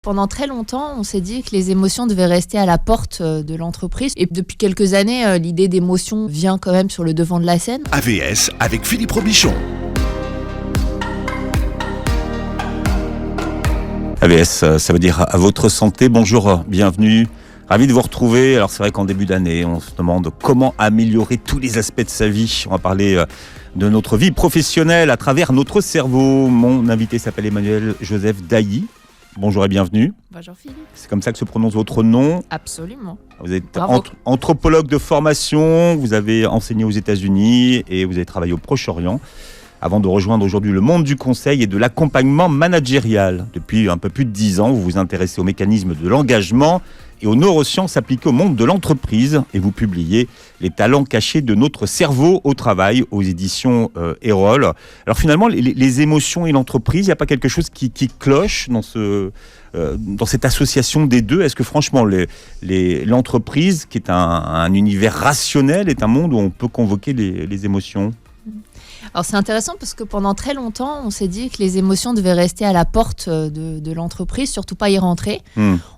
Pendant très longtemps, on s'est dit que les émotions devaient rester à la porte de l'entreprise. Et depuis quelques années, l'idée d'émotion vient quand même sur le devant de la scène. AVS avec Philippe Robichon. AVS, ça veut dire à votre santé. Bonjour, bienvenue. Ravi de vous retrouver. Alors c'est vrai qu'en début d'année, on se demande comment améliorer tous les aspects de sa vie. On va parler de notre vie professionnelle à travers notre cerveau. Mon invité s'appelle Emmanuel-Joseph Dailly. Bonjour et bienvenue. Bonjour Philippe. C'est comme ça que se prononce votre nom. Absolument. Vous êtes anthropologue de formation, vous avez enseigné aux États-Unis et vous avez travaillé au Proche-Orient avant de rejoindre aujourd'hui le monde du conseil et de l'accompagnement managérial. Depuis un peu plus de 10 ans, vous vous intéressez aux mécanismes de l'engagement et aux neurosciences appliquées au monde de l'entreprise et vous publiez Les talents cachés de notre cerveau au travail aux éditions Erol. Alors finalement, les émotions et l'entreprise, il n'y a pas quelque chose qui cloche dans cette association des deux? Est-ce que franchement, l'entreprise, qui est un univers rationnel, est un monde où on peut convoquer les émotions? Alors c'est intéressant parce que pendant très longtemps, on s'est dit que les émotions devaient rester à la porte de l'entreprise, surtout pas y rentrer.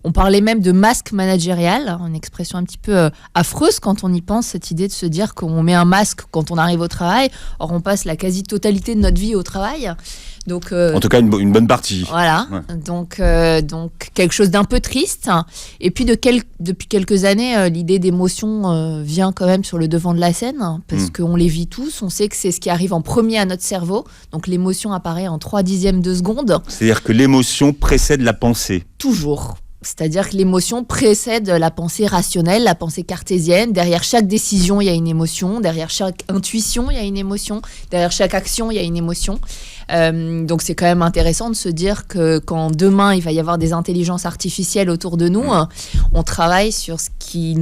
On parlait même de masque managérial, une expression un petit peu affreuse quand on y pense, cette idée de se dire qu'on met un masque quand on arrive au travail. Or, on passe la quasi-totalité de notre vie au travail. Donc, en tout cas, une bonne partie. Voilà, ouais. Donc quelque chose d'un peu triste. Et puis depuis quelques années, l'idée d'émotion vient quand même sur le devant de la scène, parce qu'on les vit tous, on sait que c'est ce qui arrive en premier à notre cerveau. Donc l'émotion apparaît en 3/10 de seconde. C'est-à-dire que l'émotion précède la pensée. Toujours. C'est-à-dire que l'émotion précède la pensée rationnelle, la pensée cartésienne. Derrière chaque décision, il y a une émotion. Derrière chaque intuition, il y a une émotion. Derrière chaque action, il y a une émotion. Donc c'est quand même intéressant de se dire que quand demain, il va y avoir des intelligences artificielles autour de nous, on travaille sur ce qui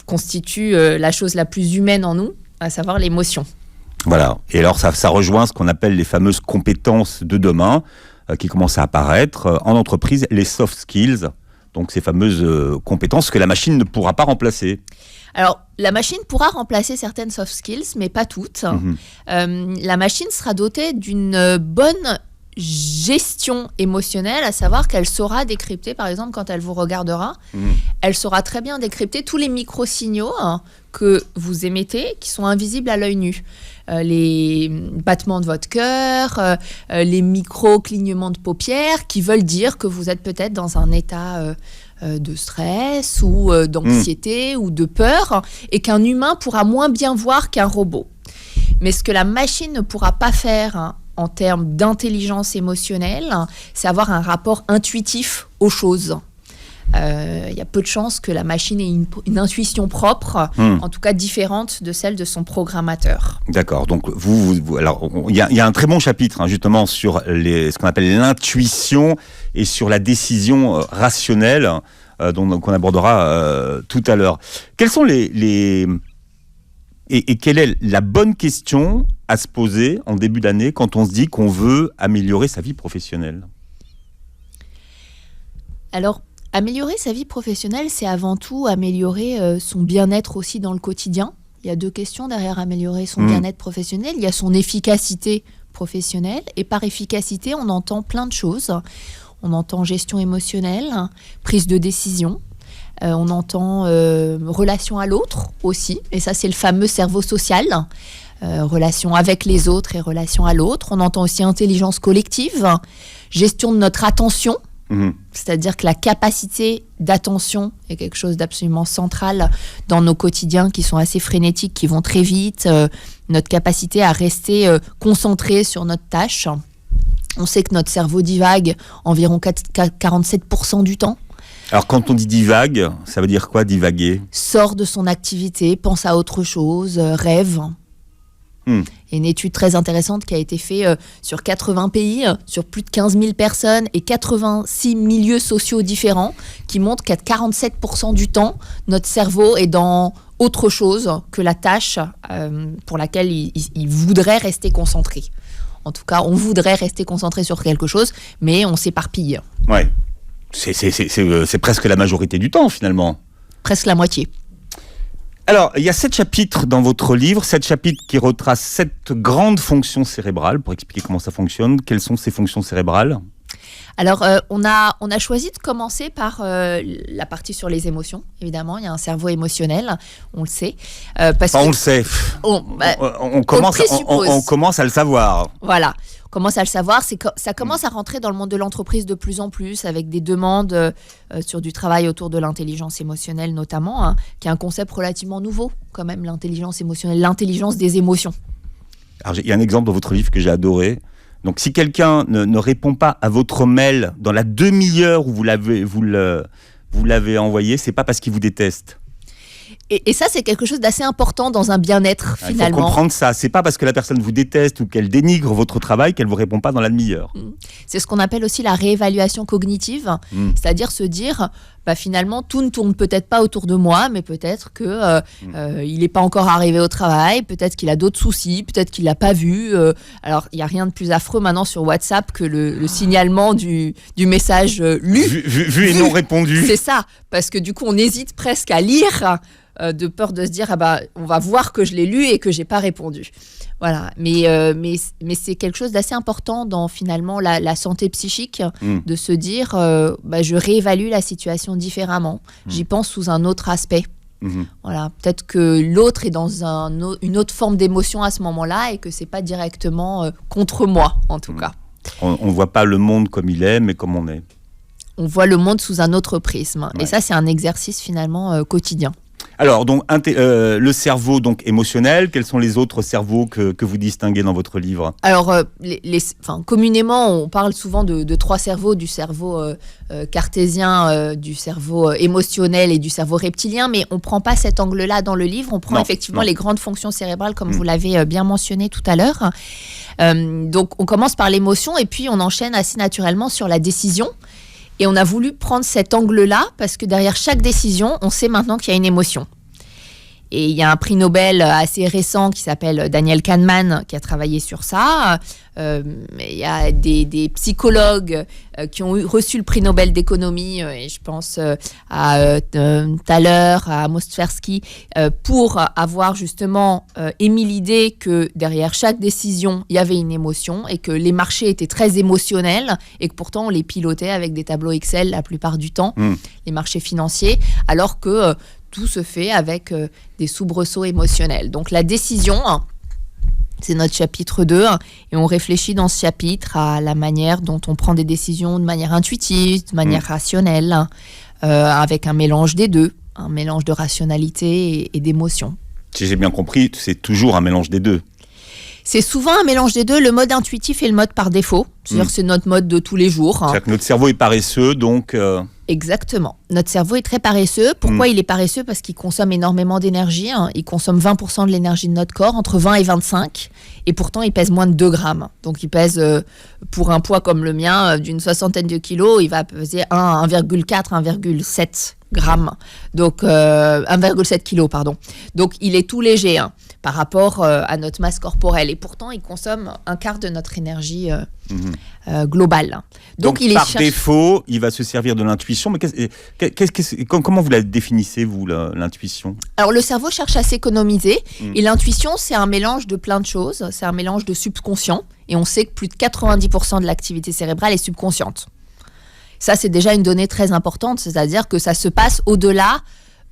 constitue la chose la plus humaine en nous, à savoir l'émotion. Voilà. Et alors ça rejoint ce qu'on appelle les fameuses compétences de demain, qui commencent à apparaître en entreprise, les soft skills, donc ces fameuses compétences que la machine ne pourra pas remplacer. Alors, la machine pourra remplacer certaines soft skills, mais pas toutes. La machine sera dotée d'une bonne gestion émotionnelle, à savoir qu'elle saura décrypter, par exemple, quand elle vous regardera, elle saura très bien décrypter tous les micro-signaux que vous émettez, qui sont invisibles à l'œil nu. Les battements de votre cœur, les micro-clignements de paupières qui veulent dire que vous êtes peut-être dans un état de stress ou d'anxiété ou de peur et qu'un humain pourra moins bien voir qu'un robot. Mais ce que la machine ne pourra pas faire en termes d'intelligence émotionnelle, c'est avoir un rapport intuitif aux choses. Il y a peu de chances que la machine ait une intuition propre, en tout cas différente de celle de son programmateur. D'accord. Donc alors il y a un très bon chapitre justement sur ce qu'on appelle l'intuition et sur la décision rationnelle qu'on abordera tout à l'heure. Quels sont et quelle est la bonne question à se poser en début d'année quand on se dit qu'on veut améliorer sa vie professionnelle? Alors, améliorer sa vie professionnelle, c'est avant tout améliorer son bien-être aussi dans le quotidien. Il y a deux questions derrière améliorer son bien-être professionnel. Il y a son efficacité professionnelle. Et par efficacité, on entend plein de choses. On entend gestion émotionnelle, prise de décision. On entend relation à l'autre aussi. Et ça, c'est le fameux cerveau social. Relation avec les autres et relation à l'autre. On entend aussi intelligence collective, gestion de notre attention. C'est-à-dire que la capacité d'attention est quelque chose d'absolument central dans nos quotidiens qui sont assez frénétiques, qui vont très vite. Notre capacité à rester concentré sur notre tâche. On sait que notre cerveau divague environ 47% du temps. Alors quand on dit divague, ça veut dire quoi, divaguer? Sort de son activité, pense à autre chose, rêve. Il y a une étude très intéressante qui a été faite sur 80 pays, sur plus de 15 000 personnes et 86 milieux sociaux différents, qui montrent qu'à 47% du temps, notre cerveau est dans autre chose que la tâche pour laquelle il voudrait rester concentré. En tout cas, on voudrait rester concentré sur quelque chose, mais on s'éparpille. Ouais, c'est presque la majorité du temps finalement. Presque la moitié. Alors, il y a 7 chapitres dans votre livre, 7 chapitres qui retracent 7 grandes fonctions cérébrales, pour expliquer comment ça fonctionne. Quelles sont ces fonctions cérébrales ? Alors, on a choisi de commencer par la partie sur les émotions, évidemment. Il y a un cerveau émotionnel, on le sait. On le sait. On commence à le savoir. Voilà, on commence à le savoir. Ça commence à rentrer dans le monde de l'entreprise de plus en plus, avec des demandes sur du travail autour de l'intelligence émotionnelle notamment, hein, qui est un concept relativement nouveau, quand même, l'intelligence émotionnelle, l'intelligence des émotions. Alors, il y a un exemple dans votre livre que j'ai adoré. Donc, si quelqu'un ne répond pas à votre mail dans la demi-heure où vous l'avez envoyé, c'est pas parce qu'il vous déteste. Et ça, c'est quelque chose d'assez important dans un bien-être, finalement. Il faut comprendre ça. C'est pas parce que la personne vous déteste ou qu'elle dénigre votre travail qu'elle vous répond pas dans la demi-heure. C'est ce qu'on appelle aussi la réévaluation cognitive, c'est-à-dire se dire, finalement, tout ne tourne peut-être pas autour de moi, mais peut-être que il n'est pas encore arrivé au travail, peut-être qu'il a d'autres soucis, peut-être qu'il l'a pas vu. Alors, il y a rien de plus affreux maintenant sur WhatsApp que le signalement du message lu. Vu et non répondu. C'est ça, parce que du coup, on hésite presque à lire. De peur de se dire on va voir que je l'ai lu et que j'ai pas répondu. Voilà, mais c'est quelque chose d'assez important dans finalement la santé psychique, de se dire je réévalue la situation différemment, j'y pense sous un autre aspect. Voilà, peut-être que l'autre est dans une autre forme d'émotion à ce moment-là et que c'est pas directement contre moi en tout cas. On voit pas le monde comme il est, mais comme on est. On voit le monde sous un autre prisme, et ça c'est un exercice finalement quotidien. Alors, donc, le cerveau donc émotionnel, quels sont les autres cerveaux que vous distinguez dans votre livre ? Alors, communément, on parle souvent de trois cerveaux, du cerveau cartésien, du cerveau émotionnel et du cerveau reptilien, mais on ne prend pas cet angle-là dans le livre, on prend effectivement les grandes fonctions cérébrales, comme vous l'avez bien mentionné tout à l'heure. Donc, on commence par l'émotion et puis on enchaîne assez naturellement sur la décision. Et on a voulu prendre cet angle-là parce que derrière chaque décision, on sait maintenant qu'il y a une émotion. Et il y a un prix Nobel assez récent qui s'appelle Daniel Kahneman qui a travaillé sur ça. Il y a des psychologues qui ont reçu le prix Nobel d'économie, et je pense à Thaler, à Amos Tversky, pour avoir justement émis l'idée que derrière chaque décision, il y avait une émotion et que les marchés étaient très émotionnels et que pourtant on les pilotait avec des tableaux Excel la plupart du temps, les marchés financiers, alors que tout se fait avec des soubresauts émotionnels. Donc la décision, c'est notre chapitre 2, et on réfléchit dans ce chapitre à la manière dont on prend des décisions de manière intuitive, de manière rationnelle, avec un mélange des deux, un mélange de rationalité et d'émotion. Si j'ai bien compris, c'est toujours un mélange des deux. C'est souvent un mélange des deux. Le mode intuitif est le mode par défaut. C'est-à-dire c'est notre mode de tous les jours. C'est-à-dire que notre cerveau est paresseux, donc... Exactement. Notre cerveau est très paresseux. Pourquoi il est paresseux ? Parce qu'il consomme énormément d'énergie. Il consomme 20% de l'énergie de notre corps, entre 20 et 25. Et pourtant, il pèse moins de 2 grammes. Donc, il pèse, pour un poids comme le mien, d'une 60aine de kilos, il va peser 1,4, 1,7 grammes. Donc, 1,7 kilos, pardon. Donc, il est tout léger par rapport à notre masse corporelle. Et pourtant, il consomme un quart de notre énergie globale. Donc il par défaut, il va se servir de l'intuition. Mais comment vous la définissez, vous, l'intuition ? Alors, le cerveau cherche à s'économiser. Et l'intuition, c'est un mélange de plein de choses. C'est un mélange de subconscient. Et on sait que plus de 90% de l'activité cérébrale est subconsciente. Ça, c'est déjà une donnée très importante. C'est-à-dire que ça se passe au-delà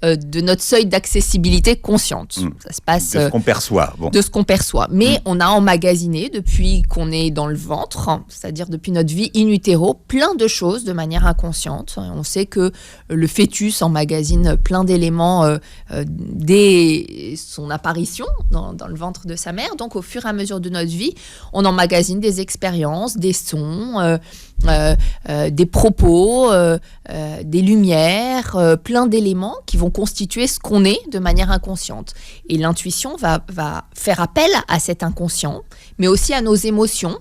de notre seuil d'accessibilité consciente. Ça se passe de ce qu'on perçoit. De ce qu'on perçoit. Mais on a emmagasiné depuis qu'on est dans le ventre, c'est-à-dire depuis notre vie in utero, plein de choses de manière inconsciente. On sait que le fœtus emmagasine plein d'éléments dès son apparition dans le ventre de sa mère. Donc au fur et à mesure de notre vie, on emmagasine des expériences, des sons, des propos, des lumières, plein d'éléments qui vont constituer ce qu'on est de manière inconsciente. Et l'intuition va faire appel à cet inconscient, mais aussi à nos émotions,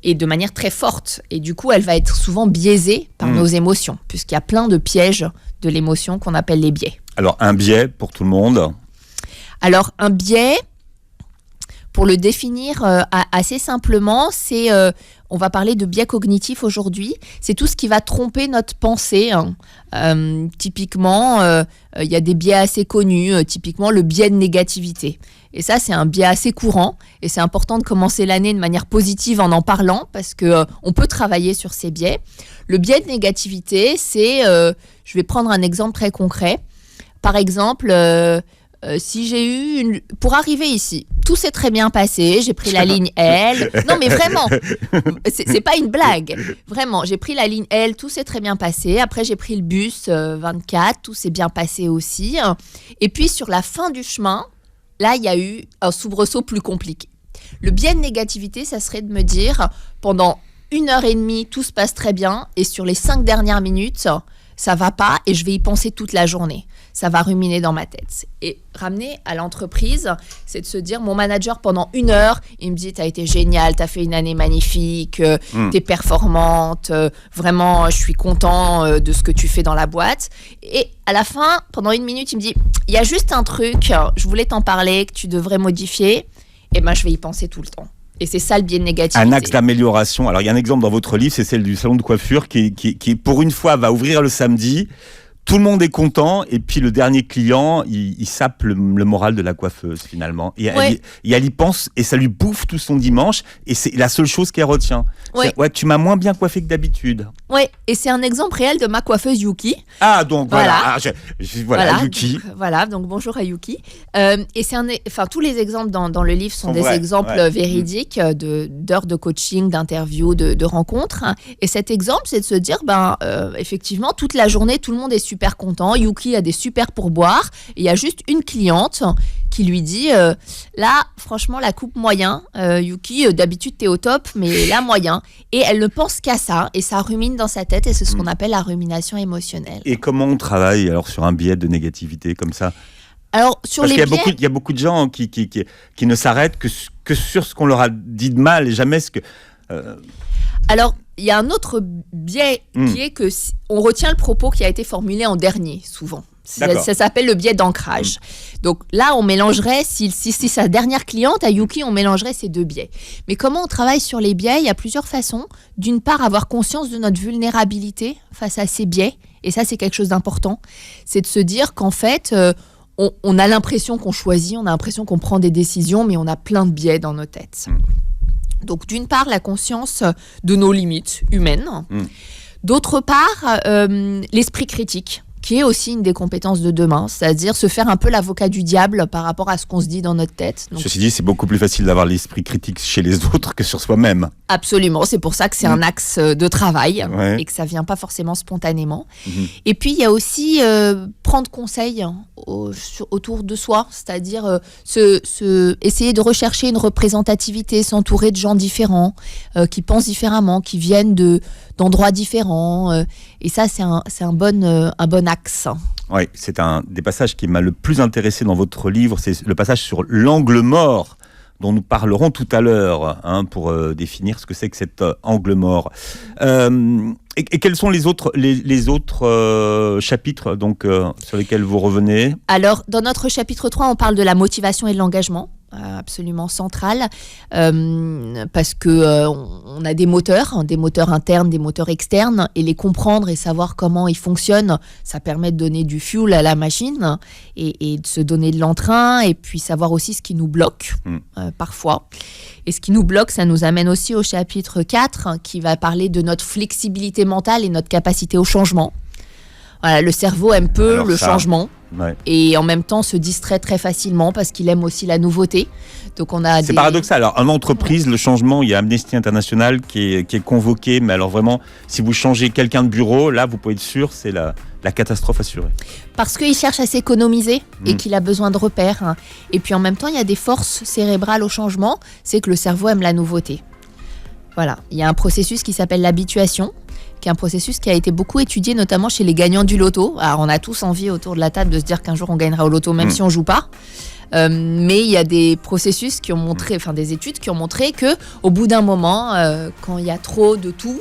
et de manière très forte. Et du coup, elle va être souvent biaisée par nos émotions, puisqu'il y a plein de pièges de l'émotion qu'on appelle les biais. Alors, un biais pour tout le monde ? Alors, un biais, pour le définir assez simplement, c'est on va parler de biais cognitifs aujourd'hui. C'est tout ce qui va tromper notre pensée. Typiquement, il y a des biais assez connus, typiquement le biais de négativité. Et ça, c'est un biais assez courant. Et c'est important de commencer l'année de manière positive en parlant parce qu'on peut travailler sur ces biais. Le biais de négativité, c'est... je vais prendre un exemple très concret. Par exemple... si j'ai eu pour arriver ici, tout s'est très bien passé, j'ai pris la ligne L. Non mais vraiment, c'est pas une blague. Vraiment, j'ai pris la ligne L, tout s'est très bien passé. Après j'ai pris le bus 24, tout s'est bien passé aussi. Et puis sur la fin du chemin, là il y a eu un soubresaut plus compliqué. Le biais de négativité, ça serait de me dire pendant 1h30 tout se passe très bien et sur les 5 dernières minutes ça va pas et je vais y penser toute la journée. Ça va ruminer dans ma tête. Et ramener à l'entreprise, c'est de se dire, mon manager, pendant 1 heure, il me dit, t'as été génial, t'as fait une année magnifique, t'es performante, vraiment, je suis content de ce que tu fais dans la boîte. Et à la fin, pendant 1 minute, il me dit, il y a juste un truc, je voulais t'en parler, que tu devrais modifier. Et ben, je vais y penser tout le temps. Et c'est ça le biais de négativité. Un axe d'amélioration. Alors, il y a un exemple dans votre livre, c'est celle du salon de coiffure qui pour une fois, va ouvrir le samedi. Tout le monde est content et puis le dernier client, il sape le moral de la coiffeuse finalement. Et elle y pense et ça lui bouffe tout son dimanche et c'est la seule chose qu'elle retient. Ouais, tu m'as moins bien coiffé que d'habitude. Ouais, et c'est un exemple réel de ma coiffeuse Yuki. Ah donc voilà, voilà Yuki. Donc bonjour à Yuki. Et tous les exemples dans le livre sont des exemples véridiques d'heures de coaching, d'interviews, de rencontres. Et cet exemple, c'est de se dire, effectivement, toute la journée, tout le monde est super content. Yuki a des super pourboires. Et il y a juste une cliente qui lui dit là, franchement, la coupe moyen. Yuki, d'habitude, t'es au top, mais là, moyen. Et elle ne pense qu'à ça. Et ça rumine dans sa tête. Et c'est ce qu'on appelle la rumination émotionnelle. Et comment on travaille alors sur un biais de négativité comme ça ? Alors, sur Parce les qu'il y a beaucoup de gens qui ne s'arrêtent que sur ce qu'on leur a dit de mal et jamais ce que... Alors, il y a un autre biais qui est que on retient le propos qui a été formulé en dernier, souvent. Ça s'appelle le biais d'ancrage. Donc là, on mélangerait, si sa dernière cliente, à Yuki, on mélangerait ces deux biais. Mais comment on travaille sur les biais ? Il y a plusieurs façons. D'une part, avoir conscience de notre vulnérabilité face à ces biais. Et ça, c'est quelque chose d'important. C'est de se dire qu'en fait... on a l'impression qu'on choisit, on a l'impression qu'on prend des décisions, mais on a plein de biais dans nos têtes. Donc, d'une part, la conscience de nos limites humaines. D'autre part, l'esprit critique, qui est aussi une des compétences de demain, c'est-à-dire se faire un peu l'avocat du diable par rapport à ce qu'on se dit dans notre tête. Donc, ceci dit, c'est beaucoup plus facile d'avoir l'esprit critique chez les autres que sur soi-même. Absolument, c'est pour ça que c'est un axe de travail et que ça ne vient pas forcément spontanément. Et puis, il y a aussi prendre conseil autour de soi, c'est-à-dire essayer de rechercher une représentativité, s'entourer de gens différents, qui pensent différemment, qui viennent d'endroits différents. Et ça, c'est un bon axe. Oui, c'est un des passages qui m'a le plus intéressé dans votre livre, c'est le passage sur l'angle mort, dont nous parlerons tout à l'heure, pour définir ce que c'est que cet angle mort. Et quels sont les autres chapitres donc, sur lesquels vous revenez ? Alors, dans notre chapitre 3, on parle de la motivation et de l'engagement. Absolument central parce que on a des moteurs internes, des moteurs externes et les comprendre et savoir comment ils fonctionnent, ça permet de donner du fuel à la machine et de se donner de l'entrain et puis savoir aussi ce qui nous bloque parfois. Et ce qui nous bloque, ça nous amène aussi au chapitre 4 qui va parler de notre flexibilité mentale et notre capacité au changement. Voilà, le cerveau aime peu changement. Ouais. Et en même temps se distrait très facilement parce qu'il aime aussi la nouveauté. Donc c'est paradoxal. Alors en entreprise, le changement, il y a Amnesty International qui est convoqué, mais alors vraiment, si vous changez quelqu'un de bureau, là vous pouvez être sûr, c'est la catastrophe assurée. Parce qu'il cherche à s'économiser et qu'il a besoin de repères. Et puis en même temps, il y a des forces cérébrales au changement, c'est que le cerveau aime la nouveauté. Voilà, il y a un processus qui s'appelle l'habituation, qui est un processus qui a été beaucoup étudié, notamment chez les gagnants du loto. Alors, on a tous envie autour de la table de se dire qu'un jour on gagnera au loto, même si on ne joue pas. Mais il y a des processus qui ont montré, des études qui ont montré qu'au bout d'un moment, quand il y a trop de tout,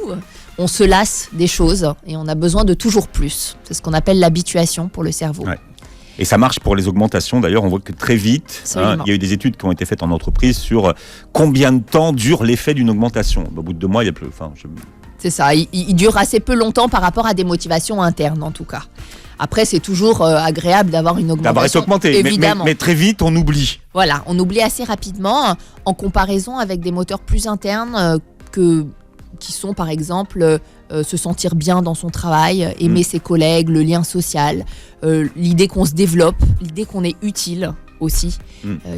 on se lasse des choses et on a besoin de toujours plus. C'est ce qu'on appelle l'habituation pour le cerveau. Ouais. Et ça marche pour les augmentations. D'ailleurs, on voit que très vite, il y a eu des études qui ont été faites en entreprise sur combien de temps dure l'effet d'une augmentation. Au bout de 2 mois, il y a plus. C'est ça, il dure assez peu longtemps par rapport à des motivations internes en tout cas. Après, c'est toujours agréable d'avoir une augmentation. D'avoir été augmenté, évidemment. Mais très vite, on oublie. Voilà, on oublie assez rapidement en comparaison avec des moteurs plus internes qui sont par exemple se sentir bien dans son travail, aimer ses collègues, le lien social, l'idée qu'on se développe, l'idée qu'on est utile aussi,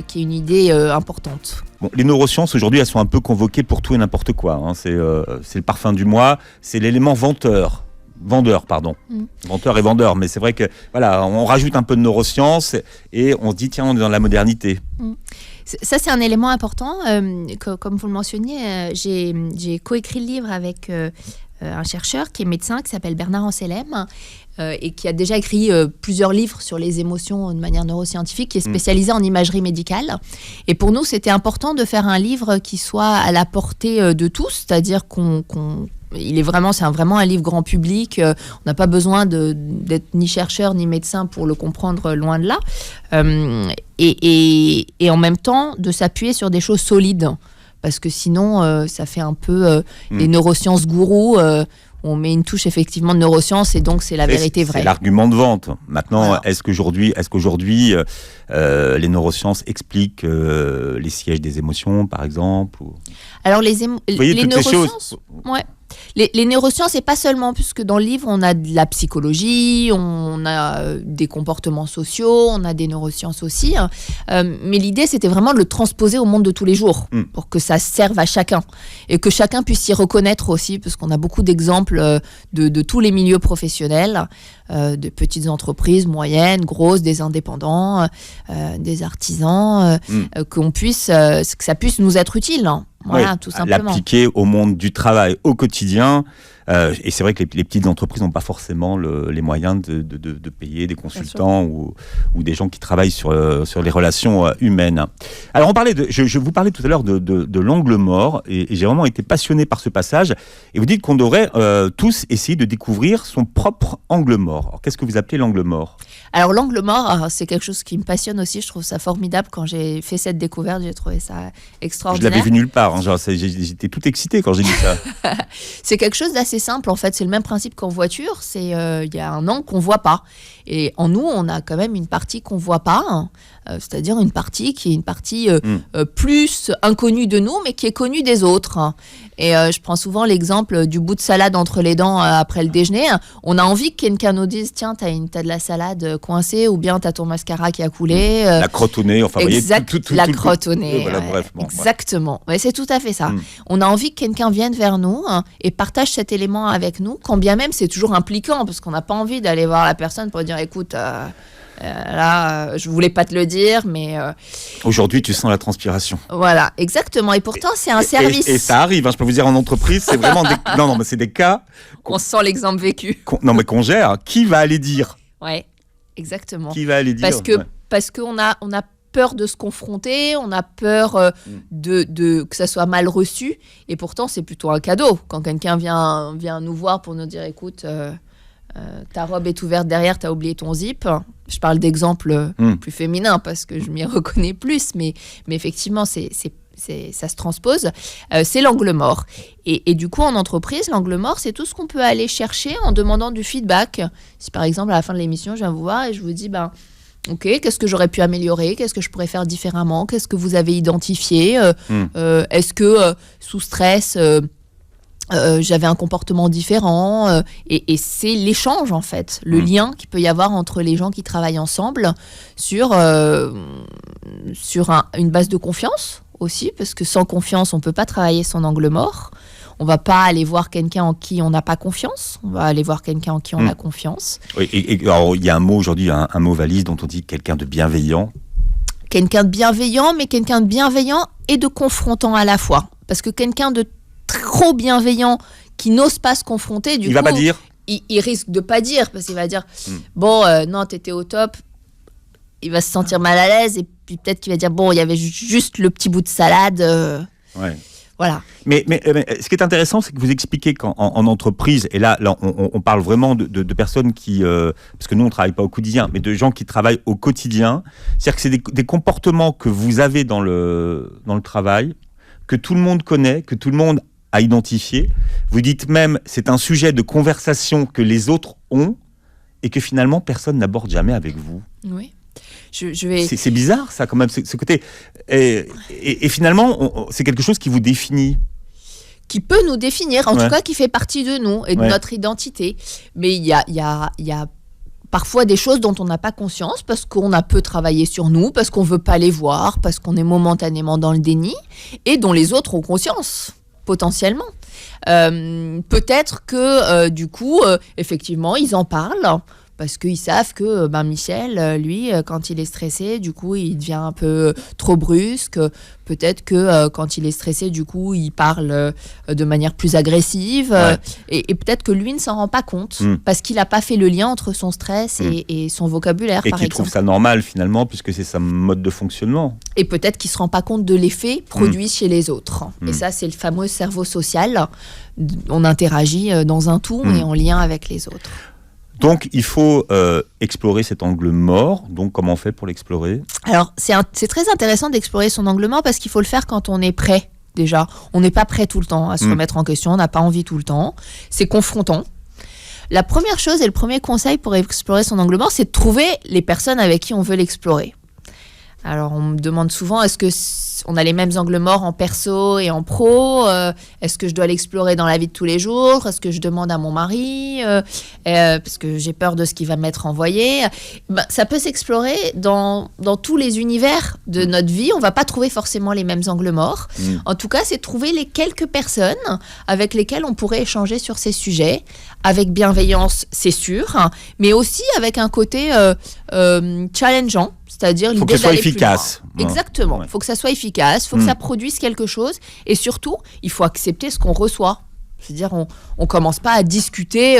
qui est une idée importante. Bon, les neurosciences aujourd'hui, elles sont un peu convoquées pour tout et n'importe quoi. Hein. C'est le parfum du mois, c'est l'élément vendeur, venteur et vendeur. Mais c'est vrai que voilà, on rajoute un peu de neurosciences et on se dit tiens, on est dans la modernité. Ça, c'est un élément important. Comme vous le mentionniez, j'ai coécrit le livre avec un chercheur qui est médecin, qui s'appelle Bernard Anselem, et qui a déjà écrit plusieurs livres sur les émotions de manière neuroscientifique, qui est spécialisé en imagerie médicale. Et pour nous, c'était important de faire un livre qui soit à la portée de tous, c'est-à-dire c'est vraiment un livre grand public. On n'a pas besoin d'être ni chercheur ni médecin pour le comprendre, loin de là. Et en même temps, de s'appuyer sur des choses solides. Parce que sinon, ça fait un peu les neurosciences gourous. On met une touche effectivement de neurosciences et donc c'est la vérité vraie. C'est l'argument de vente. Maintenant, voilà. est-ce qu'aujourd'hui les neurosciences expliquent les sièges des émotions, par exemple Alors les neurosciences, ouais. Les neurosciences, c'est pas seulement, puisque dans le livre, on a de la psychologie, on a des comportements sociaux, on a des neurosciences aussi. Mais l'idée, c'était vraiment de le transposer au monde de tous les jours, pour que ça serve à chacun. Et que chacun puisse s'y reconnaître aussi, parce qu'on a beaucoup d'exemples de tous les milieux professionnels, de petites entreprises, moyennes, grosses, des indépendants, des artisans, que ça puisse nous être utile. Voilà, tout simplement. L'appliquer au monde du travail au quotidien. Et c'est vrai que les petites entreprises n'ont pas forcément les moyens de payer des consultants ou des gens qui travaillent sur les relations humaines. Alors, je vous parlais tout à l'heure de l'angle mort et j'ai vraiment été passionné par ce passage. Et vous dites qu'on devrait tous essayer de découvrir son propre angle mort. Alors, qu'est-ce que vous appelez l'angle mort ? Alors, l'angle mort, c'est quelque chose qui me passionne aussi. Je trouve ça formidable. Quand j'ai fait cette découverte, j'ai trouvé ça extraordinaire. Je l'avais vu nulle part. Hein, j'étais tout excité quand j'ai dit ça. C'est quelque chose d'assez simple, en fait. C'est le même principe qu'en voiture. Il y a un angle qu'on ne voit pas. Et en nous, on a quand même une partie qu'on ne voit pas. C'est-à-dire une partie qui est une partie plus inconnue de nous, mais qui est connue des autres. Et je prends souvent l'exemple du bout de salade entre les dents après le déjeuner. On a envie que quelqu'un nous dise « Tiens, t'as de la salade coincée » ou bien « T'as ton mascara qui a coulé ». La crotte au nez, enfin, la crotte au nez. Voilà, bref, exactement. Ouais, c'est tout à fait ça. On a envie que quelqu'un vienne vers nous et partage cet élément avec nous, quand bien même c'est toujours impliquant, parce qu'on n'a pas envie d'aller voir la personne pour dire « Écoute… là, je voulais pas te le dire, mais… Aujourd'hui, tu sens la transpiration. Voilà, exactement. Et pourtant, c'est un service. Et ça arrive, hein, je peux vous dire, en entreprise, c'est vraiment Non, mais c'est des cas… On sent l'exemple vécu. Qu'on gère. Qui va aller dire ? Ouais, exactement. Qui va aller dire ? Parce qu'on a peur de se confronter, on a peur que ça soit mal reçu. Et pourtant, c'est plutôt un cadeau. Quand quelqu'un vient nous voir pour nous dire « Écoute… ta robe est ouverte derrière, t'as oublié ton zip ». Je parle d'exemples plus féminins parce que je m'y reconnais plus, mais effectivement, ça se transpose. C'est l'angle mort. Et du coup, en entreprise, l'angle mort, c'est tout ce qu'on peut aller chercher en demandant du feedback. Si par exemple, à la fin de l'émission, je viens vous voir et je vous dis, ok, qu'est-ce que j'aurais pu améliorer ? Qu'est-ce que je pourrais faire différemment ? Qu'est-ce que vous avez identifié ? Est-ce que sous stress… j'avais un comportement différent et c'est l'échange en fait, le lien qu'il peut y avoir entre les gens qui travaillent ensemble sur une base de confiance aussi, parce que sans confiance on peut pas travailler son angle mort. On va pas aller voir quelqu'un en qui on n'a pas confiance, on va aller voir quelqu'un en qui on a confiance. Oui, et alors, il y a un mot aujourd'hui, un mot valise dont on dit quelqu'un de bienveillant. Quelqu'un de bienveillant, mais quelqu'un de bienveillant et de confrontant à la fois, parce que quelqu'un de trop bienveillant qui n'ose pas se confronter, du coup, va pas dire. Il risque de pas dire, parce qu'il va dire bon, non, t'étais au top. Il va se sentir mal à l'aise et puis peut-être qu'il va dire bon, il y avait juste le petit bout de salade. Voilà. Mais ce qui est intéressant, c'est que vous expliquez qu'en entreprise, et là on parle vraiment de personnes qui, parce que nous on ne travaille pas au quotidien, mais de gens qui travaillent au quotidien, c'est-à-dire que c'est des comportements que vous avez dans le travail, que tout le monde connaît, que tout le monde a identifié. Vous dites même, c'est un sujet de conversation que les autres ont, et que finalement personne n'aborde jamais avec vous. Oui. Je vais... C'est bizarre ça quand même, ce côté. Et finalement, c'est quelque chose qui vous définit. Qui peut nous définir, en tout cas qui fait partie de nous et de notre identité. Mais il y a parfois des choses dont on n'a pas conscience parce qu'on a peu travaillé sur nous, parce qu'on ne veut pas les voir, parce qu'on est momentanément dans le déni, et dont les autres ont conscience, potentiellement. Peut-être que, du coup, effectivement, ils en parlent, parce qu'ils savent que Michel, lui, quand il est stressé, du coup, il devient un peu trop brusque. Peut-être que quand il est stressé, du coup, il parle de manière plus agressive. Et peut-être que lui ne s'en rend pas compte, parce qu'il n'a pas fait le lien entre son stress et son vocabulaire, et par qu'il exemple. trouve ça normal, finalement, puisque c'est sa mode de fonctionnement. Et peut-être qu'il ne se rend pas compte de l'effet produit chez les autres. Et ça, c'est le fameux cerveau social. On interagit dans un tout et en lien avec les autres. Donc, il faut explorer cet angle mort. Donc, comment on fait pour l'explorer ? Alors, c'est très intéressant d'explorer son angle mort parce qu'il faut le faire quand on est prêt, déjà. On n'est pas prêt tout le temps à se remettre en question, on n'a pas envie tout le temps. C'est confrontant. La première chose et le premier conseil pour explorer son angle mort, c'est de trouver les personnes avec qui on veut l'explorer. Alors, on me demande souvent, est-ce que on a les mêmes angles morts en perso et en pro ? Est-ce que je dois l'explorer dans la vie de tous les jours ? Est-ce que je demande à mon mari ? Parce que j'ai peur de ce qu'il va m'être envoyé. Ça peut s'explorer dans tous les univers de notre vie. On ne va pas trouver forcément les mêmes angles morts. En tout cas, c'est trouver les quelques personnes avec lesquelles on pourrait échanger sur ces sujets, avec bienveillance, c'est sûr, mais aussi avec un côté challengeant. C'est-à-dire l'idée d'aller plus loin. Faut que ça soit efficace. Exactement. Il faut que ça soit efficace, il faut que ça produise quelque chose. Et surtout, il faut accepter ce qu'on reçoit. C'est-à-dire, on ne commence pas à discuter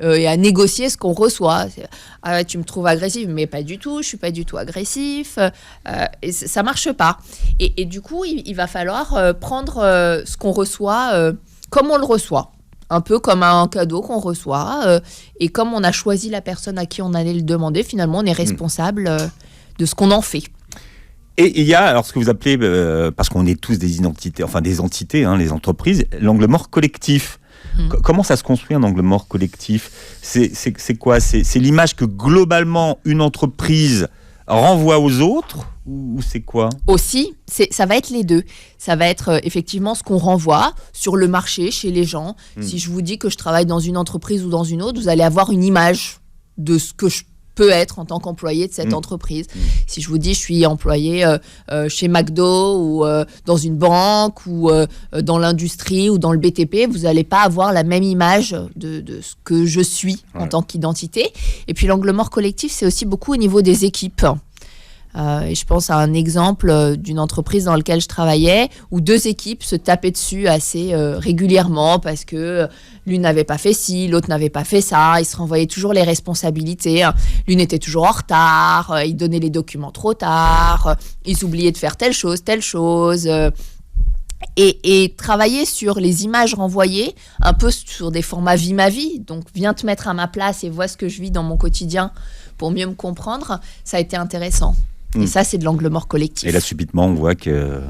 et à négocier ce qu'on reçoit. Tu me trouves agressif, mais pas du tout. Je ne suis pas du tout agressif. Et ça ne marche pas. Et du coup, il va falloir prendre ce qu'on reçoit comme on le reçoit. Un peu comme un cadeau qu'on reçoit. Et comme on a choisi la personne à qui on allait le demander, finalement, on est responsable de ce qu'on en fait. Et il y a, alors ce que vous appelez, parce qu'on est tous des identités, enfin des entités, les entreprises, l'angle mort collectif. Comment ça se construit un angle mort collectif ? C'est quoi ? C'est l'image que globalement une entreprise renvoie aux autres, ou c'est quoi ? Aussi, ça va être les deux. Ça va être effectivement ce qu'on renvoie sur le marché, chez les gens. Si je vous dis que je travaille dans une entreprise ou dans une autre, vous allez avoir une image de ce que je peux être en tant qu'employé de cette entreprise. Si je vous dis je suis employé chez McDo ou dans une banque ou dans l'industrie ou dans le BTP, vous n'allez pas avoir la même image de ce que je suis en tant qu'identité. Et puis l'angle mort collectif, c'est aussi beaucoup au niveau des équipes. Et je pense à un exemple d'une entreprise dans laquelle je travaillais où deux équipes se tapaient dessus assez régulièrement parce que l'une n'avait pas fait ci, l'autre n'avait pas fait ça. Ils se renvoyaient toujours les responsabilités. L'une était toujours en retard, ils donnaient les documents trop tard, ils oubliaient de faire telle chose. Et travailler sur les images renvoyées, un peu sur des formats vie ma vie, donc viens te mettre à ma place et vois ce que je vis dans mon quotidien pour mieux me comprendre, ça a été intéressant. Et ça, c'est de l'angle mort collectif. Et là, subitement, on voit que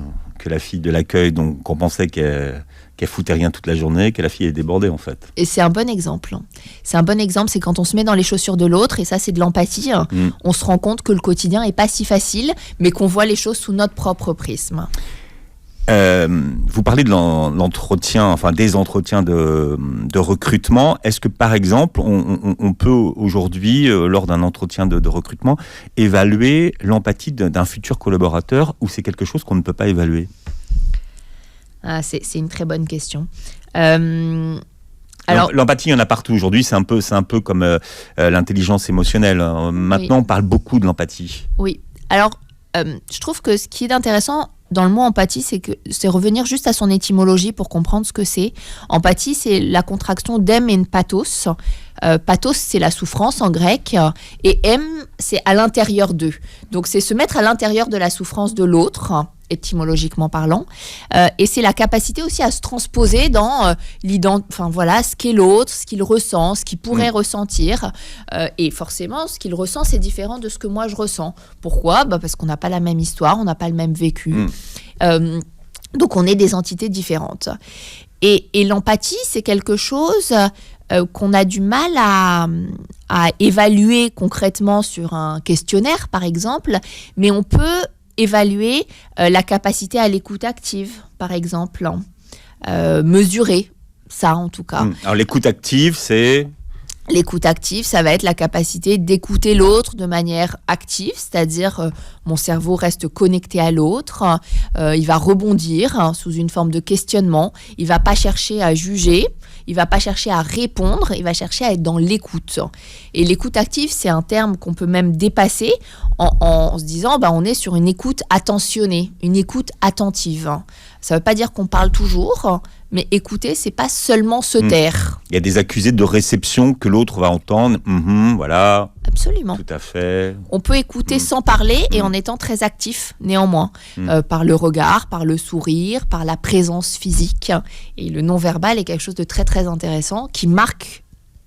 la fille de l'accueil, donc qu'on pensait qu'elle foutait rien toute la journée, que la fille est débordée, en fait. Et c'est un bon exemple. C'est quand on se met dans les chaussures de l'autre, et ça, c'est de l'empathie. On se rend compte que le quotidien n'est pas si facile, mais qu'on voit les choses sous notre propre prisme. Vous parlez de l'entretien, enfin des entretiens de recrutement. Est-ce que par exemple, on peut aujourd'hui, lors d'un entretien de recrutement, évaluer l'empathie d'un futur collaborateur, ou c'est quelque chose qu'on ne peut pas évaluer ? C'est une très bonne question. Alors, l'empathie, il y en a partout aujourd'hui. C'est un peu comme l'intelligence émotionnelle. Maintenant, on parle beaucoup de l'empathie. Oui. Alors, je trouve que ce qui est intéressant dans le mot empathie, c'est revenir juste à son étymologie pour comprendre ce que c'est. Empathie, c'est la contraction d'em et pathos. Pathos, c'est la souffrance en grec, et em, c'est à l'intérieur d'eux. Donc, c'est se mettre à l'intérieur de la souffrance de l'autre étymologiquement parlant. Et c'est la capacité aussi à se transposer dans ce qu'est l'autre, ce qu'il ressent, ce qu'il pourrait ressentir. Et forcément, ce qu'il ressent, c'est différent de ce que moi je ressens. Pourquoi ? Parce qu'on n'a pas la même histoire, on n'a pas le même vécu. Donc on est des entités différentes. Et l'empathie, c'est quelque chose qu'on a du mal à évaluer concrètement sur un questionnaire, par exemple, mais on peut évaluer la capacité à l'écoute active, par exemple, mesurer ça en tout cas. Alors l'écoute active, c'est... L'écoute active, ça va être la capacité d'écouter l'autre de manière active, c'est-à-dire mon cerveau reste connecté à l'autre, il va rebondir sous une forme de questionnement, il va pas chercher à juger, il va pas chercher à répondre, il va chercher à être dans l'écoute. Et l'écoute active, c'est un terme qu'on peut même dépasser en se disant on est sur une écoute attentionnée, une écoute attentive. Ça veut pas dire qu'on parle toujours, mais écouter, c'est pas seulement se taire. Il y a des accusés de réception que l'autre va entendre. Voilà. Absolument. Tout à fait. On peut écouter sans parler et en étant très actif, néanmoins, par le regard, par le sourire, par la présence physique. Et le non-verbal est quelque chose de très, très intéressant qui marque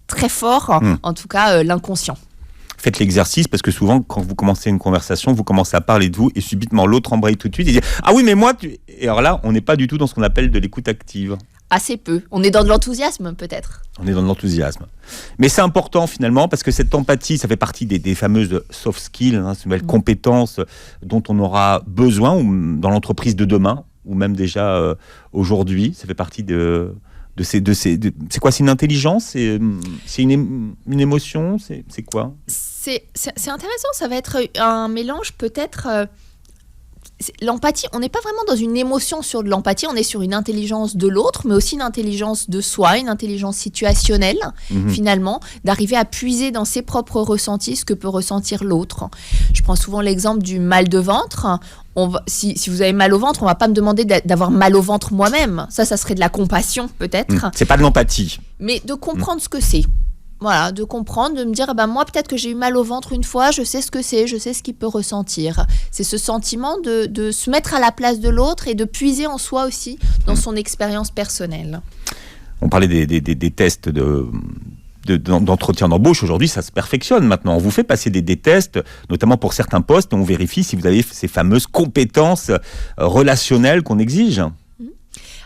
très fort, en tout cas, l'inconscient. Faites l'exercice parce que souvent, quand vous commencez une conversation, vous commencez à parler de vous et subitement l'autre embraye tout de suite et dit « Ah oui, mais moi… » Et alors là, on n'est pas du tout dans ce qu'on appelle de l'écoute active. Assez peu. On est dans de l'enthousiasme, peut-être. On est dans de l'enthousiasme. Mais c'est important, finalement, parce que cette empathie, ça fait partie des fameuses soft skills, ces nouvelles compétences dont on aura besoin dans l'entreprise de demain, ou même déjà aujourd'hui. Ça fait partie c'est quoi, c'est une intelligence, c'est une émotion, c'est quoi? C'est intéressant, ça va être un mélange peut-être... L'empathie, on n'est pas vraiment dans une émotion sur de l'empathie, on est sur une intelligence de l'autre, mais aussi une intelligence de soi, une intelligence situationnelle, finalement, d'arriver à puiser dans ses propres ressentis ce que peut ressentir l'autre. Je prends souvent l'exemple du mal de ventre. Si vous avez mal au ventre, on ne va pas me demander d'avoir mal au ventre moi-même. Ça serait de la compassion, peut-être. C'est pas de l'empathie. Mais de comprendre ce que c'est. Voilà, de comprendre, de me dire, moi peut-être que j'ai eu mal au ventre une fois, je sais ce que c'est, je sais ce qu'il peut ressentir. C'est ce sentiment de se mettre à la place de l'autre et de puiser en soi aussi dans son expérience personnelle. On parlait des tests d'entretien d'embauche. Aujourd'hui, ça se perfectionne maintenant. On vous fait passer des tests, notamment pour certains postes, et on vérifie si vous avez ces fameuses compétences relationnelles qu'on exige.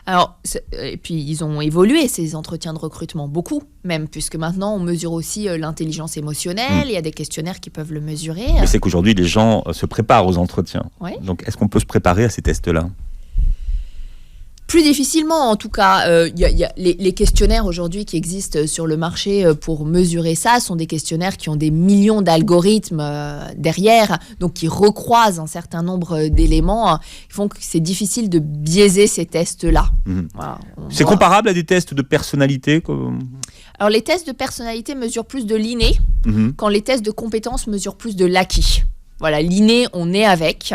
Alors, et puis ils ont évolué ces entretiens de recrutement, beaucoup même, puisque maintenant on mesure aussi l'intelligence émotionnelle, il y a des questionnaires qui peuvent le mesurer. Mais c'est qu'aujourd'hui les gens se préparent aux entretiens. Ouais. Donc est-ce qu'on peut se préparer à ces tests-là ? Plus difficilement, en tout cas. Y a les questionnaires aujourd'hui qui existent sur le marché pour mesurer ça sont des questionnaires qui ont des millions d'algorithmes derrière, donc qui recroisent un certain nombre d'éléments, qui font que c'est difficile de biaiser ces tests-là. Voilà, c'est comparable à des tests de personnalité Alors, les tests de personnalité mesurent plus de l'inné, quand les tests de compétences mesurent plus de l'acquis. Voilà, l'inné, on est avec...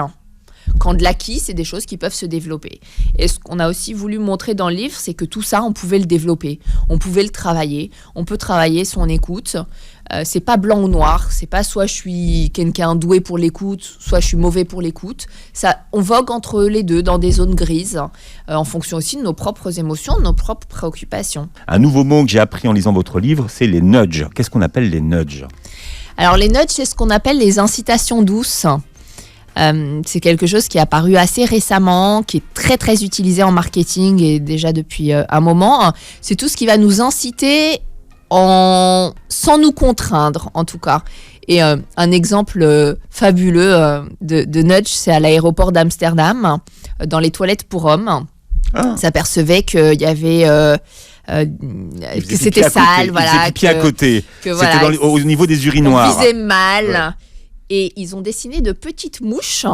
Quand de l'acquis, c'est des choses qui peuvent se développer. Et ce qu'on a aussi voulu montrer dans le livre, c'est que tout ça, on pouvait le développer. On pouvait le travailler. On peut travailler son écoute. C'est pas blanc ou noir. C'est pas soit je suis quelqu'un doué pour l'écoute, soit je suis mauvais pour l'écoute. Ça, on vogue entre les deux dans des zones grises, en fonction aussi de nos propres émotions, de nos propres préoccupations. Un nouveau mot que j'ai appris en lisant votre livre, c'est les nudges. Qu'est-ce qu'on appelle les nudges ? Alors les nudges, c'est ce qu'on appelle les incitations douces. C'est quelque chose qui est apparu assez récemment, qui est très très utilisé en marketing et déjà depuis un moment. C'est tout ce qui va nous inciter sans nous contraindre en tout cas. Et un exemple fabuleux de nudge, c'est à l'aéroport d'Amsterdam, dans les toilettes pour hommes. On s'apercevait qu'il y avait... que c'était sale, voilà. Pipi à côté. C'était au niveau des urinoirs. On visait mal. Ouais. Et ils ont dessiné de petites mouches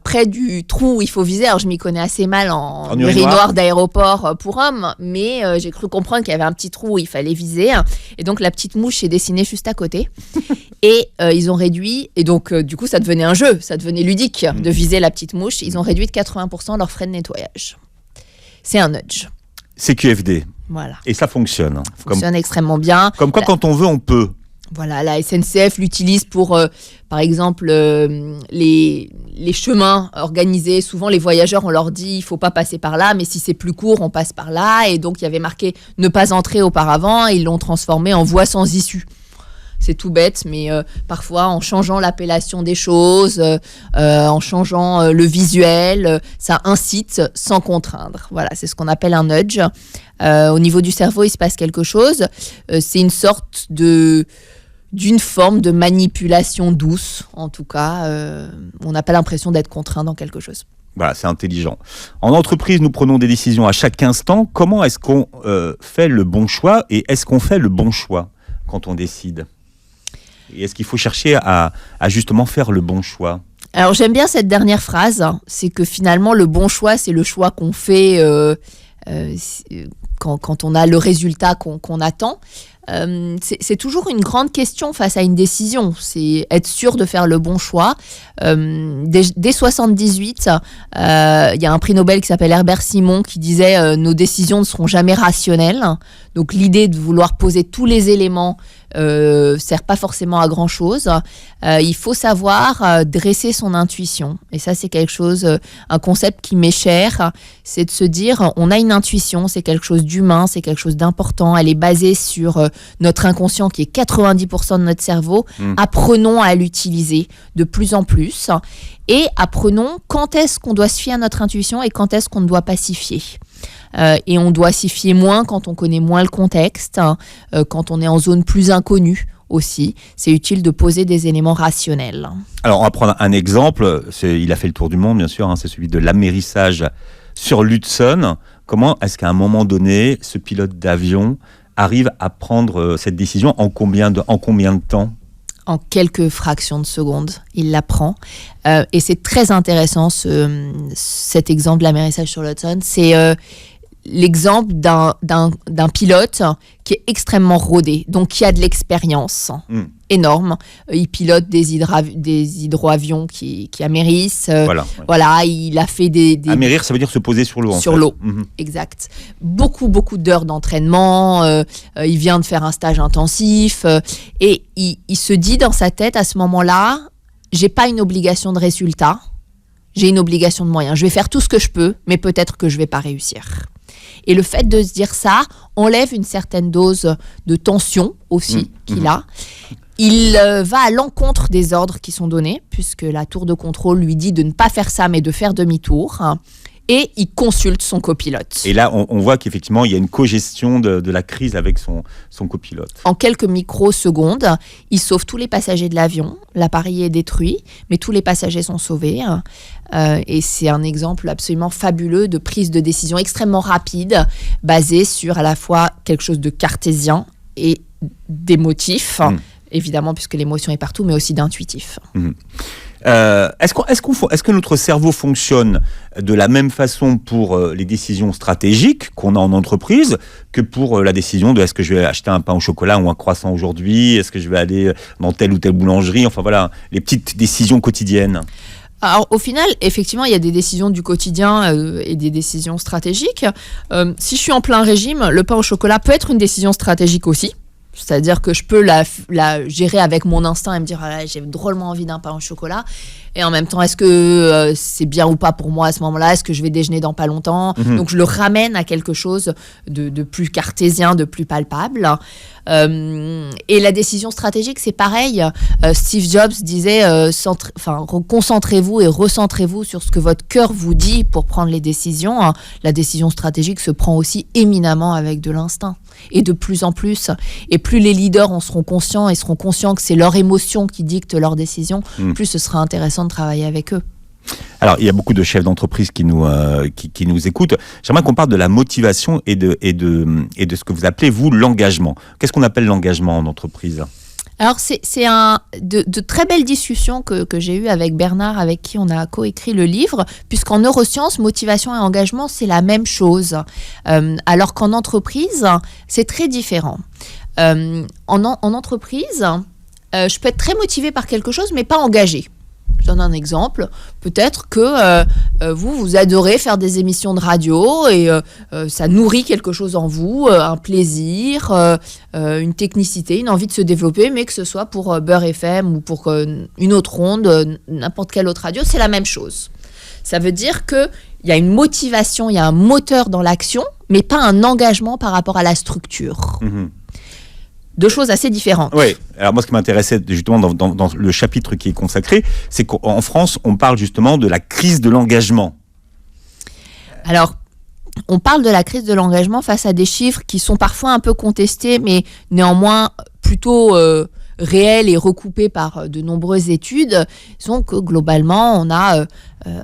près du trou où il faut viser. Alors, je m'y connais assez mal en urinoir d'aéroport pour hommes, mais j'ai cru comprendre qu'il y avait un petit trou où il fallait viser. Et donc, la petite mouche est dessinée juste à côté. Et ils ont réduit, et donc, du coup, ça devenait un jeu, ça devenait ludique de viser la petite mouche. Ils ont réduit de 80% leurs frais de nettoyage. C'est un nudge. C'est QFD. Voilà. Et ça fonctionne. Ça fonctionne extrêmement bien. Comme quoi, quand on veut, on peut. Voilà, la SNCF l'utilise pour, par exemple, les chemins organisés. Souvent, les voyageurs, on leur dit, il ne faut pas passer par là, mais si c'est plus court, on passe par là. Et donc, il y avait marqué « ne pas entrer » auparavant, et ils l'ont transformé en « voie sans issue ». C'est tout bête, mais parfois, en changeant l'appellation des choses, en changeant le visuel, ça incite sans contraindre. Voilà, c'est ce qu'on appelle un nudge. Au niveau du cerveau, il se passe quelque chose. C'est une sorte d'une forme de manipulation douce, en tout cas. On n'a pas l'impression d'être contraint dans quelque chose. Voilà, c'est intelligent. En entreprise, nous prenons des décisions à chaque instant. Comment est-ce qu'on fait le bon choix et est-ce qu'on fait le bon choix quand on décide ? Et est-ce qu'il faut chercher à justement faire le bon choix ? Alors j'aime bien cette dernière phrase, c'est que finalement le bon choix, c'est le choix qu'on fait quand on a le résultat qu'on attend. C'est toujours une grande question face à une décision, c'est être sûr de faire le bon choix. Dès 78, il y a un prix Nobel qui s'appelle Herbert Simon qui disait nos décisions ne seront jamais rationnelles. Donc l'idée de vouloir poser tous les éléments sert pas forcément à grand chose. Il faut savoir dresser son intuition, et ça c'est quelque chose, un concept qui m'est cher, c'est de se dire on a une intuition, c'est quelque chose d'humain, c'est quelque chose d'important, elle est basée sur notre inconscient qui est 90% de notre cerveau. Apprenons à l'utiliser de plus en plus et apprenons quand est-ce qu'on doit se fier à notre intuition et quand est-ce qu'on ne doit pas s'y fier. Et on doit s'y fier moins quand on connaît moins le contexte, quand on est en zone plus inconnue aussi. C'est utile de poser des éléments rationnels. Alors, on va prendre un exemple. Il a fait le tour du monde, bien sûr. C'est celui de l'amérissage sur l'Hudson. Comment est-ce qu'à un moment donné, ce pilote d'avion arrive à prendre cette décision en combien de temps ? En quelques fractions de secondes, il la prend. Et c'est très intéressant, cet exemple de l'amérissage sur l'Hudson. C'est l'exemple d'un pilote qui est extrêmement rodé, donc qui a de l'expérience énorme. Il pilote des hydroavions qui amérissent. Voilà, il a fait des... Amérir, ça veut dire se poser sur l'eau. Sur l'eau, exact. Beaucoup d'heures d'entraînement. Il vient de faire un stage intensif. Et il se dit dans sa tête, à ce moment-là, j'ai pas une obligation de résultat, j'ai une obligation de moyens. Je vais faire tout ce que je peux, mais peut-être que je vais pas réussir. Et le fait de se dire ça enlève une certaine dose de tension aussi qu'il a. Il va à l'encontre des ordres qui sont donnés, puisque la tour de contrôle lui dit de ne pas faire ça, mais de faire demi-tour. Et il consulte son copilote. Et là, on voit qu'effectivement, il y a une cogestion de la crise avec son copilote. En quelques microsecondes, il sauve tous les passagers de l'avion. L'appareil est détruit, mais tous les passagers sont sauvés. Et c'est un exemple absolument fabuleux de prise de décision extrêmement rapide, basée sur à la fois quelque chose de cartésien et d'émotif, évidemment, puisque l'émotion est partout, mais aussi d'intuitif. Est-ce que notre cerveau fonctionne de la même façon pour les décisions stratégiques qu'on a en entreprise que pour la décision de est-ce que je vais acheter un pain au chocolat ou un croissant aujourd'hui, est-ce que je vais aller dans telle ou telle boulangerie, enfin voilà, les petites décisions quotidiennes? Alors, au final, effectivement, il y a des décisions du quotidien et des décisions stratégiques. Si je suis en plein régime, le pain au chocolat peut être une décision stratégique aussi. C'est-à-dire que je peux la gérer avec mon instinct et me dire j'ai drôlement envie d'un pain au chocolat. Et en même temps, est-ce que c'est bien ou pas pour moi à ce moment-là ? Est-ce que je vais déjeuner dans pas longtemps ? Donc, je le ramène à quelque chose de plus cartésien, de plus palpable. Et la décision stratégique, c'est pareil. Steve Jobs disait concentrez-vous et recentrez-vous sur ce que votre cœur vous dit pour prendre les décisions. La décision stratégique se prend aussi éminemment avec de l'instinct. Et de plus en plus. Et plus les leaders en seront conscients et seront conscients que c'est leur émotion qui dicte leurs décisions, plus ce sera intéressant de travailler avec eux. Alors, il y a beaucoup de chefs d'entreprise qui nous écoutent. J'aimerais qu'on parle de la motivation et de ce que vous appelez, vous, l'engagement. Qu'est-ce qu'on appelle l'engagement en entreprise ? Alors, c'est de très belles discussions que j'ai eues avec Bernard, avec qui on a coécrit le livre, puisqu'en neurosciences, motivation et engagement, c'est la même chose. Alors qu'en entreprise, c'est très différent. En entreprise, je peux être très motivée par quelque chose, mais pas engagée. Je donne un exemple. Peut-être que vous adorez faire des émissions de radio et ça nourrit quelque chose en vous, un plaisir, une technicité, une envie de se développer, mais que ce soit pour Beurre FM ou pour une autre onde, n'importe quelle autre radio, c'est la même chose. Ça veut dire qu'il y a une motivation, il y a un moteur dans l'action, mais pas un engagement par rapport à la structure. Deux choses assez différentes. Oui, alors moi ce qui m'intéressait justement dans le chapitre qui est consacré, c'est qu'en France, on parle justement de la crise de l'engagement. Alors, on parle de la crise de l'engagement face à des chiffres qui sont parfois un peu contestés, mais néanmoins plutôt réels et recoupés par de nombreuses études, sont que globalement, on a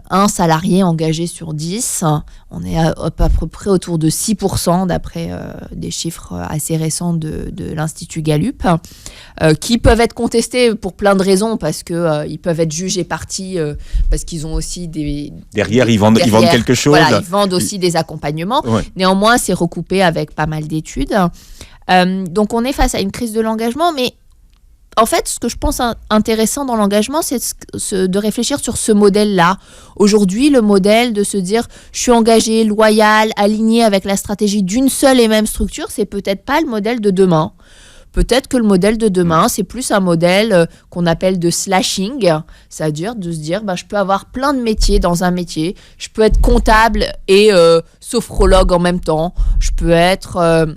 un salarié engagé sur 10. On est à peu près autour de 6% d'après des chiffres assez récents de l'Institut Gallup, qui peuvent être contestés pour plein de raisons, parce qu'ils peuvent être jugés partis, parce qu'ils ont aussi des... Derrière, ils vendent quelque chose. Voilà, ils vendent aussi des accompagnements. Ouais. Néanmoins, c'est recoupé avec pas mal d'études. Donc, on est face à une crise de l'engagement, mais en fait, ce que je pense intéressant dans l'engagement, c'est de réfléchir sur ce modèle-là. Aujourd'hui, le modèle de se dire « je suis engagé, loyal, aligné avec la stratégie d'une seule et même structure », c'est peut-être pas le modèle de demain. Peut-être que le modèle de demain, c'est plus un modèle qu'on appelle de slashing, c'est-à-dire de se dire je peux avoir plein de métiers dans un métier, je peux être comptable et sophrologue en même temps, je peux être...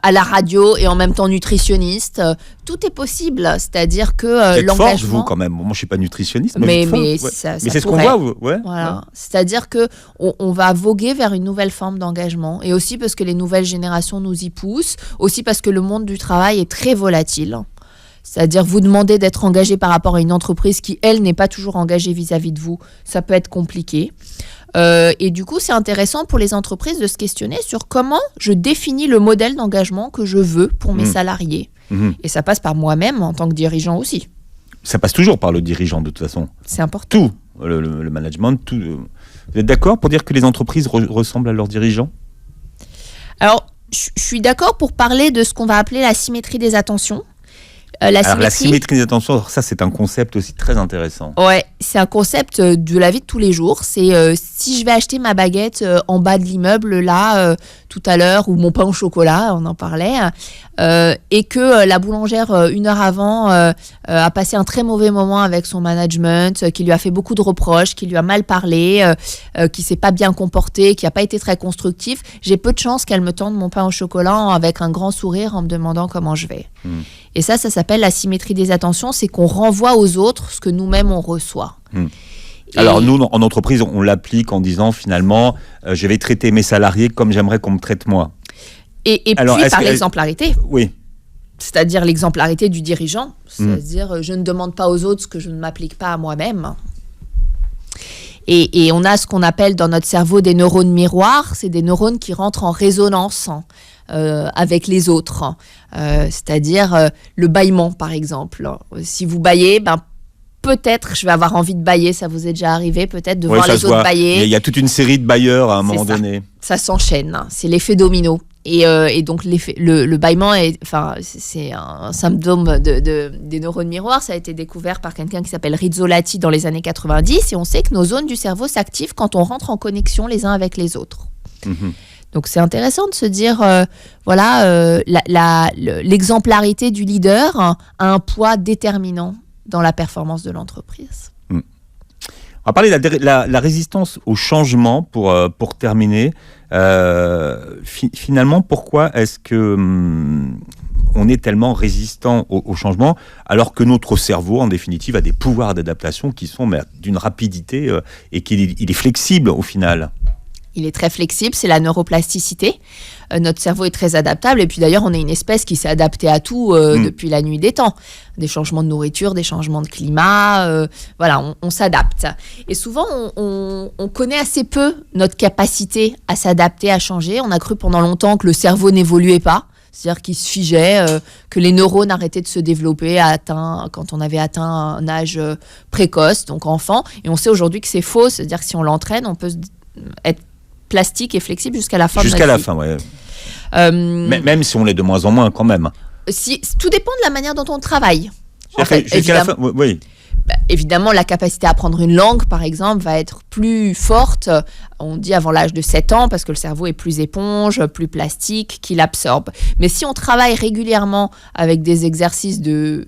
à la radio et en même temps nutritionniste, tout est possible. C'est-à-dire que l'engagement... Forte, vous, quand même. Moi, je suis pas nutritionniste, mais ouais. Ça c'est ce pourrait. qu'on voit, ouais. Voilà. Ouais. C'est-à-dire que on va voguer vers une nouvelle forme d'engagement, et aussi parce que les nouvelles générations nous y poussent, aussi parce que le monde du travail est très volatile. C'est-à-dire vous demandez d'être engagé par rapport à une entreprise qui, elle, n'est pas toujours engagée vis-à-vis de vous. Ça peut être compliqué. Et du coup, c'est intéressant pour les entreprises de se questionner sur comment je définis le modèle d'engagement que je veux pour mes salariés. Et ça passe par moi-même en tant que dirigeant aussi. Ça passe toujours par le dirigeant, de toute façon. C'est important. Tout, le management, tout. Vous êtes d'accord pour dire que les entreprises ressemblent à leurs dirigeants ? Alors, je suis d'accord pour parler de ce qu'on va appeler la symétrie des attentions. La symétrie des attentions, ça c'est un concept aussi très intéressant. Ouais, c'est un concept de la vie de tous les jours. C'est si je vais acheter ma baguette en bas de l'immeuble là tout à l'heure, ou mon pain au chocolat, on en parlait, et que la boulangère une heure avant a passé un très mauvais moment avec son management, qui lui a fait beaucoup de reproches, qui lui a mal parlé, qui s'est pas bien comporté, qui a pas été très constructif, j'ai peu de chances qu'elle me tende mon pain au chocolat avec un grand sourire en me demandant comment je vais. Et ça s'appelle la symétrie des attentions, c'est qu'on renvoie aux autres ce que nous-mêmes on reçoit. Alors nous, en entreprise, on l'applique en disant finalement, je vais traiter mes salariés comme j'aimerais qu'on me traite moi. Et alors, puis par l'exemplarité. Oui. C'est-à-dire l'exemplarité du dirigeant. C'est-à-dire, je ne demande pas aux autres ce que je ne m'applique pas à moi-même. Et on a ce qu'on appelle dans notre cerveau des neurones miroirs. C'est des neurones qui rentrent en résonance avec les autres. C'est-à-dire le bâillement, par exemple. Si vous bâillez, peut-être je vais avoir envie de bâiller. Ça vous est déjà arrivé, peut-être, de voir les autres bâiller. Il y a toute une série de bâilleurs à un moment donné. Ça s'enchaîne. C'est l'effet domino. Et donc le bâillement c'est un symptôme des neurones miroirs. Ça a été découvert par quelqu'un qui s'appelle Rizzolatti dans les années 90, et on sait que nos zones du cerveau s'activent quand on rentre en connexion les uns avec les autres. Donc c'est intéressant de se dire l'exemplarité du leader a un poids déterminant dans la performance de l'entreprise. On va parler de la résistance au changement pour terminer. Finalement, pourquoi est-ce que on est tellement résistant au changement, alors que notre cerveau, en définitive, a des pouvoirs d'adaptation qui sont d'une rapidité et qu'il est flexible au final? Il est très flexible, c'est la neuroplasticité. Notre cerveau est très adaptable, et puis d'ailleurs on est une espèce qui s'est adaptée à tout depuis la nuit des temps. Des changements de nourriture, des changements de climat, on s'adapte. Et souvent on connaît assez peu notre capacité à s'adapter, à changer. On a cru pendant longtemps que le cerveau n'évoluait pas, c'est-à-dire qu'il se figeait, que les neurones arrêtaient de se développer quand on avait atteint un âge précoce, donc enfant. Et on sait aujourd'hui que c'est faux, c'est-à-dire que si on l'entraîne, on peut être plastique et flexible jusqu'à la fin de notre vie. Jusqu'à la fin, ouais. Même si on l'est de moins en moins quand même. Tout dépend de la manière dont on travaille. En fait, jusqu'à la fin, oui. Évidemment, la capacité à apprendre une langue, par exemple, va être plus forte, on dit avant l'âge de 7 ans, parce que le cerveau est plus éponge, plus plastique, qu'il absorbe. Mais si on travaille régulièrement avec des exercices de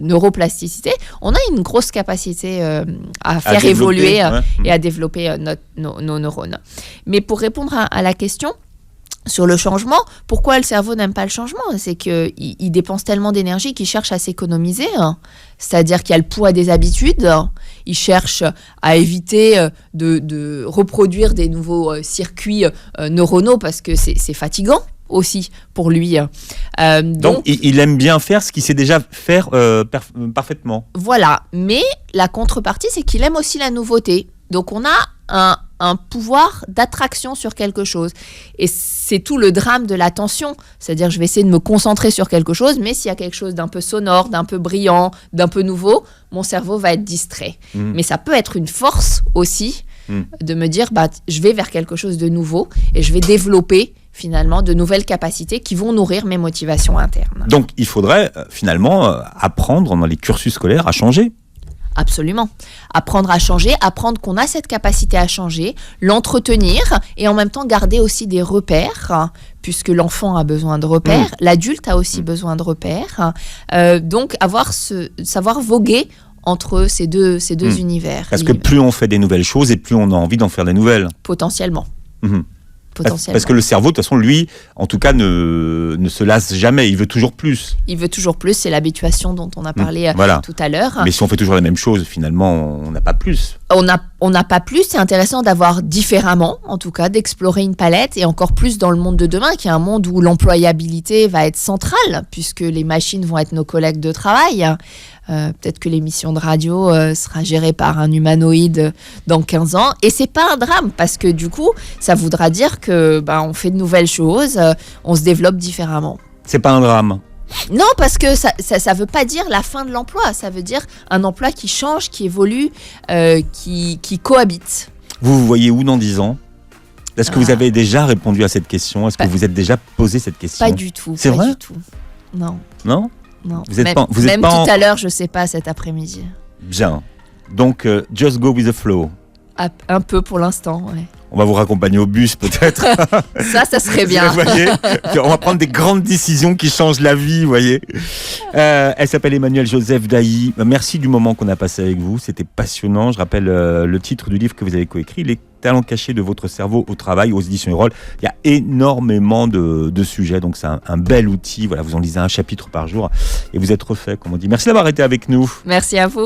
neuroplasticité, on a une grosse capacité à faire évoluer et à développer nos neurones. Mais pour répondre à la question, sur le changement, pourquoi le cerveau n'aime pas le changement ? C'est qu'il dépense tellement d'énergie qu'il cherche à s'économiser. C'est-à-dire qu'il y a le poids des habitudes. Il cherche à éviter de reproduire des nouveaux circuits neuronaux parce que c'est fatigant aussi pour lui. Donc il aime bien faire ce qu'il sait déjà faire parfaitement. Voilà, mais la contrepartie, c'est qu'il aime aussi la nouveauté. Donc on a un pouvoir d'attraction sur quelque chose. Et c'est tout le drame de l'attention. C'est-à-dire, je vais essayer de me concentrer sur quelque chose, mais s'il y a quelque chose d'un peu sonore, d'un peu brillant, d'un peu nouveau, mon cerveau va être distrait. Mais ça peut être une force aussi de me dire, je vais vers quelque chose de nouveau et je vais développer finalement de nouvelles capacités qui vont nourrir mes motivations internes. Donc, il faudrait finalement apprendre dans les cursus scolaires à changer. Absolument. Apprendre à changer, apprendre qu'on a cette capacité à changer, l'entretenir et en même temps garder aussi des repères, puisque l'enfant a besoin de repères, l'adulte a aussi besoin de repères. Donc, savoir voguer entre ces deux univers. Parce que plus on fait des nouvelles choses et plus on a envie d'en faire des nouvelles. Potentiellement. Parce que le cerveau, de toute façon, lui, en tout cas, ne se lasse jamais. Il veut toujours plus. Il veut toujours plus. C'est l'habituation dont on a parlé tout à l'heure. Mais si on fait toujours la même chose, finalement, on n'a pas plus. On n'a pas plus. C'est intéressant d'avoir différemment, en tout cas, d'explorer une palette et encore plus dans le monde de demain, qui est un monde où l'employabilité va être centrale, puisque les machines vont être nos collègues de travail. Peut-être que l'émission de radio sera gérée par un humanoïde dans 15 ans. Et c'est pas un drame, parce que du coup, ça voudra dire que on fait de nouvelles choses, on se développe différemment. C'est pas un drame. Non, parce que ça veut pas dire la fin de l'emploi. Ça veut dire un emploi qui change, qui évolue, qui cohabite. Vous voyez où dans 10 ans ? Est-ce que vous avez déjà répondu à cette question ? Est-ce que vous êtes déjà posé cette question ? Pas du tout. C'est vrai ? Du tout. Non. Non ? Non. Vous même tout à l'heure, je sais pas, cet après-midi. Bien. Donc, just go with the flow. Un peu pour l'instant, ouais. On va vous raccompagner au bus, peut-être. Ça serait bien. Vous voyez, on va prendre des grandes décisions qui changent la vie, vous voyez. Elle s'appelle Emmanuelle Joseph Dailly. Merci du moment qu'on a passé avec vous. C'était passionnant. Je rappelle le titre du livre que vous avez coécrit, Les talents cachés de votre cerveau au travail, aux éditions Erol. Il y a énormément de sujets, donc c'est un bel outil. Voilà, vous en lisez un chapitre par jour et vous êtes refait, comme on dit. Merci d'avoir été avec nous. Merci à vous.